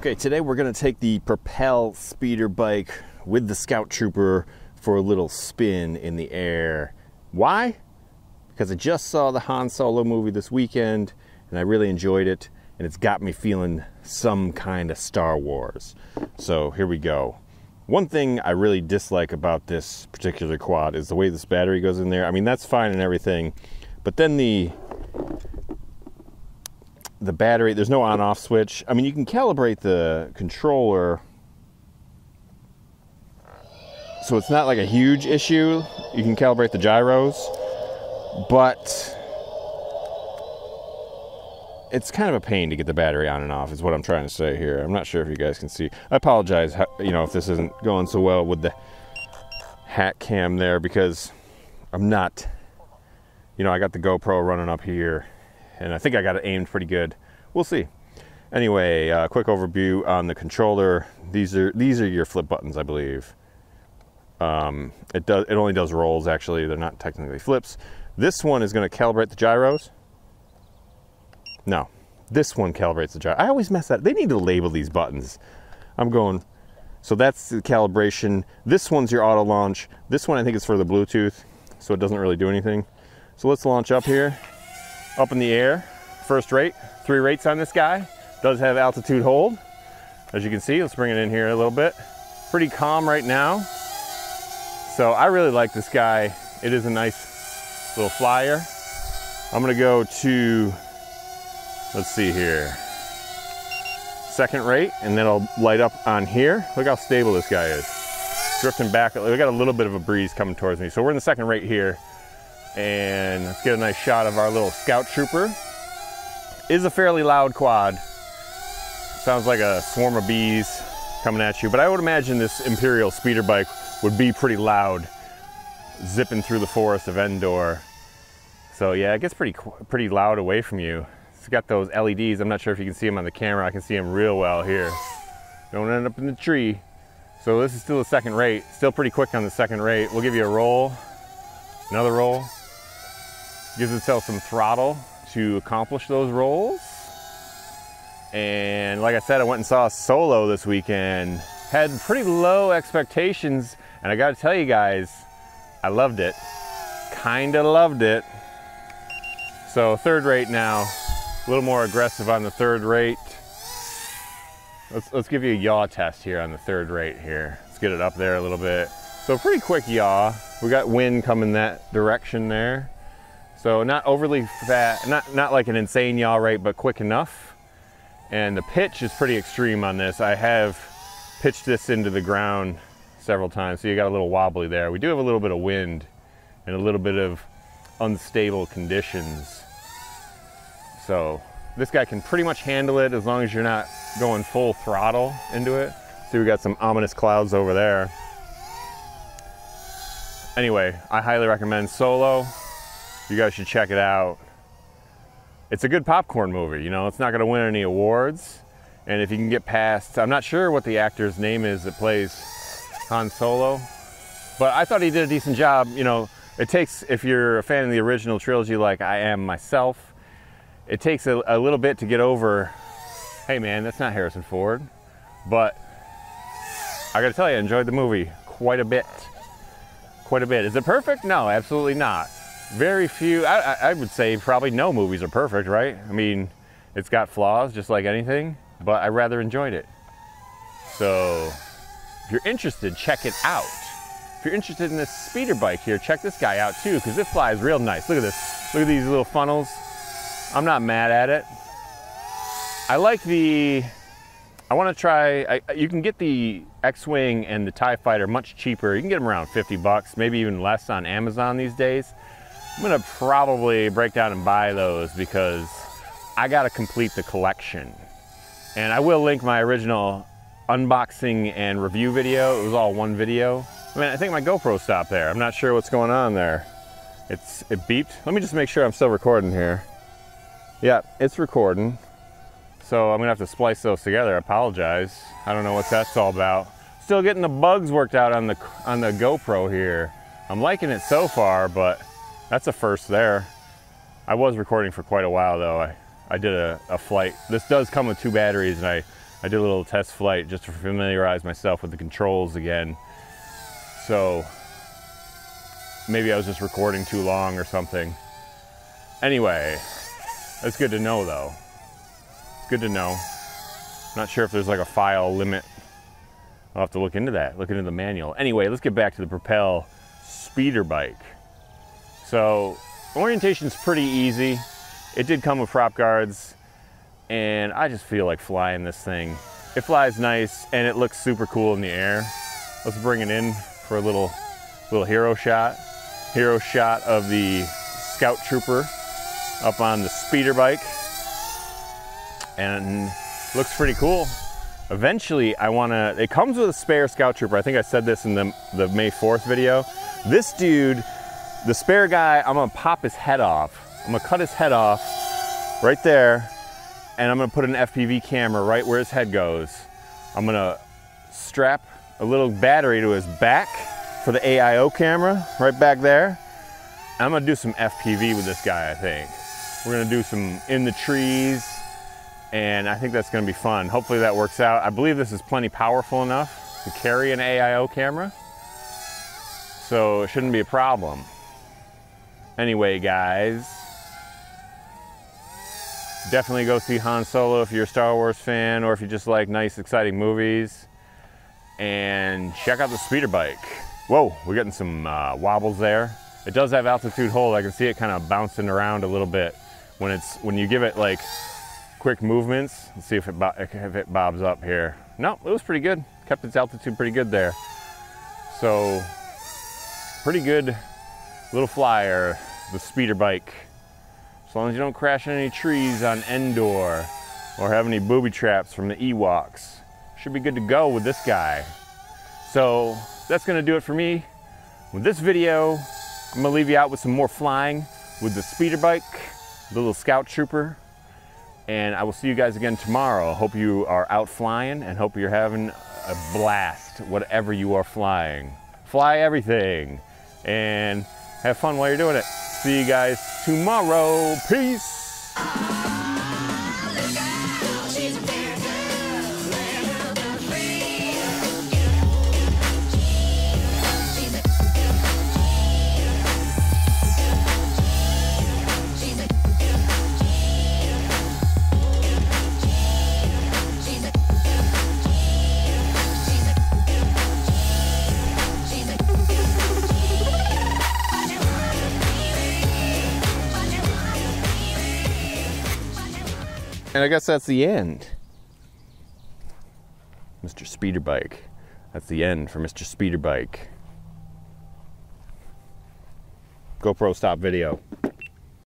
Okay, today we're going to take the Propel speeder bike with the Scout Trooper for a little spin in the air. Why? Because I just saw the Han Solo movie this weekend and I really enjoyed it, and it's got me feeling some kind of Star Wars. So here we go. One thing I really dislike about this particular quad is the way this battery goes in there. I mean, that's fine and everything, but then the battery, there's no on-off switch. I mean, you can calibrate the controller, so it's not like a huge issue. You can calibrate the gyros, but it's kind of a pain to get the battery on and off is what I'm trying to say here. I'm not sure if you guys can see. I apologize, if this isn't going so well with the hat cam there, because I'm not, I got the GoPro running up here and I think I got it aimed pretty good. We'll see. Anyway, quick overview on the controller. These are your flip buttons, I believe. It only does rolls, actually. They're not technically flips. This one is going to calibrate the gyros. No, this one calibrates the gyro. I always mess that. They need to label these buttons. So that's the calibration. This one's your auto launch. This one I think is for the Bluetooth, so it doesn't really do anything. So let's launch up here. Up in the air, first rate, 3 rates on this guy. Does have altitude hold, as you can see. Let's bring it in here a little bit. Pretty calm right now. So I really like this guy. It is a nice little flyer. I'm gonna go to, let's see here, 2nd rate, and then I'll light up on here. Look how stable this guy is. Drifting back, we got a little bit of a breeze coming towards me. So we're in the 2nd rate here. And let's get a nice shot of our little Scout Trooper. Is a fairly loud quad. Sounds like a swarm of bees coming at you, but I would imagine this Imperial speeder bike would be pretty loud, zipping through the forest of Endor. So yeah, it gets pretty loud away from you. It's got those LEDs. I'm not sure if you can see them on the camera. I can see them real well here. Don't end up in the tree. So this is still the 2nd rate. Still pretty quick on the 2nd rate. We'll give you a roll, another roll. Gives itself some throttle to accomplish those rolls. And like I said, I went and saw Solo this weekend. Had pretty low expectations, and I gotta tell you guys, I loved it. Kinda loved it. So 3rd rate now, a little more aggressive on the 3rd rate. Let's give you a yaw test here on the 3rd rate here. Let's get it up there a little bit. So pretty quick yaw. We got wind coming that direction there. So not overly fast, not like an insane yaw rate, but quick enough. And the pitch is pretty extreme on this. I have pitched this into the ground several times, so you got a little wobbly there. We do have a little bit of wind and a little bit of unstable conditions. So this guy can pretty much handle it as long as you're not going full throttle into it. See, we got some ominous clouds over there. Anyway, I highly recommend Solo. You guys should check it out. It's a good popcorn movie, it's not gonna win any awards. And if you can get past, I'm not sure what the actor's name is that plays Han Solo, but I thought he did a decent job. It takes, if you're a fan of the original trilogy like I am myself, it takes a little bit to get over, hey man, that's not Harrison Ford. But I gotta tell you, I enjoyed the movie quite a bit. Quite a bit. Is it perfect? No, absolutely not. Very few, I would say probably no movies are perfect, right? I mean, it's got flaws just like anything, but I rather enjoyed it. So if you're interested, check it out. If you're interested in this speeder bike here, check this guy out too, because it flies real nice. Look at this. Look at these little funnels. I'm not mad at it. I like I want to try, you can get the X-Wing and the TIE Fighter much cheaper. You can get them around 50 bucks, maybe even less on Amazon these days. I'm gonna probably break down and buy those because I gotta complete the collection. And I will link my original unboxing and review video. It was all one video. I think my GoPro stopped there. I'm not sure what's going on there. It beeped. Let me just make sure I'm still recording here. Yeah, it's recording. So I'm gonna have to splice those together. I apologize. I don't know what that's all about. Still getting the bugs worked out on the GoPro here. I'm liking it so far, but that's a first there. I was recording for quite a while though. I did a flight. This does come with 2 batteries, and I I did a little test flight just to familiarize myself with the controls again. So maybe I was just recording too long or something. Anyway, that's good to know though. It's good to know. Not sure if there's like a file limit. I'll have to look into that, look into the manual. Anyway, let's get back to the Propel speeder bike. So orientation's pretty easy. It did come with prop guards, and I just feel like flying this thing. It flies nice and it looks super cool in the air. Let's bring it in for a little hero shot. Hero shot of the Scout Trooper up on the speeder bike. And looks pretty cool. Eventually it comes with a spare Scout Trooper. I think I said this in the May 4th video. This dude, the spare guy, I'm gonna pop his head off. I'm gonna cut his head off right there, and I'm gonna put an FPV camera right where his head goes. I'm gonna strap a little battery to his back for the AIO camera right back there. And I'm gonna do some FPV with this guy, I think. We're gonna do some in the trees, and I think that's gonna be fun. Hopefully that works out. I believe this is plenty powerful enough to carry an AIO camera, so it shouldn't be a problem. Anyway, guys, definitely go see Han Solo if you're a Star Wars fan, or if you just like nice, exciting movies. And check out the speeder bike. Whoa, we're getting some wobbles there. It does have altitude hold. I can see it kind of bouncing around a little bit when you give it like quick movements. Let's see if it bobs up here. No, it was pretty good. Kept its altitude pretty good there. So pretty good little flyer, the speeder bike. As long as you don't crash any trees on Endor or have any booby traps from the Ewoks, should be good to go with this guy. So that's gonna do it for me with this video. I'm gonna leave you out with some more flying with the speeder bike, the little Scout Trooper, and I will see you guys again tomorrow. Hope you are out flying and hope you're having a blast, whatever you are flying. Fly everything and have fun while you're doing it. See you guys tomorrow. Peace. And I guess that's the end. Mr. Speeder Bike. That's the end for Mr. Speeder Bike. GoPro stop video.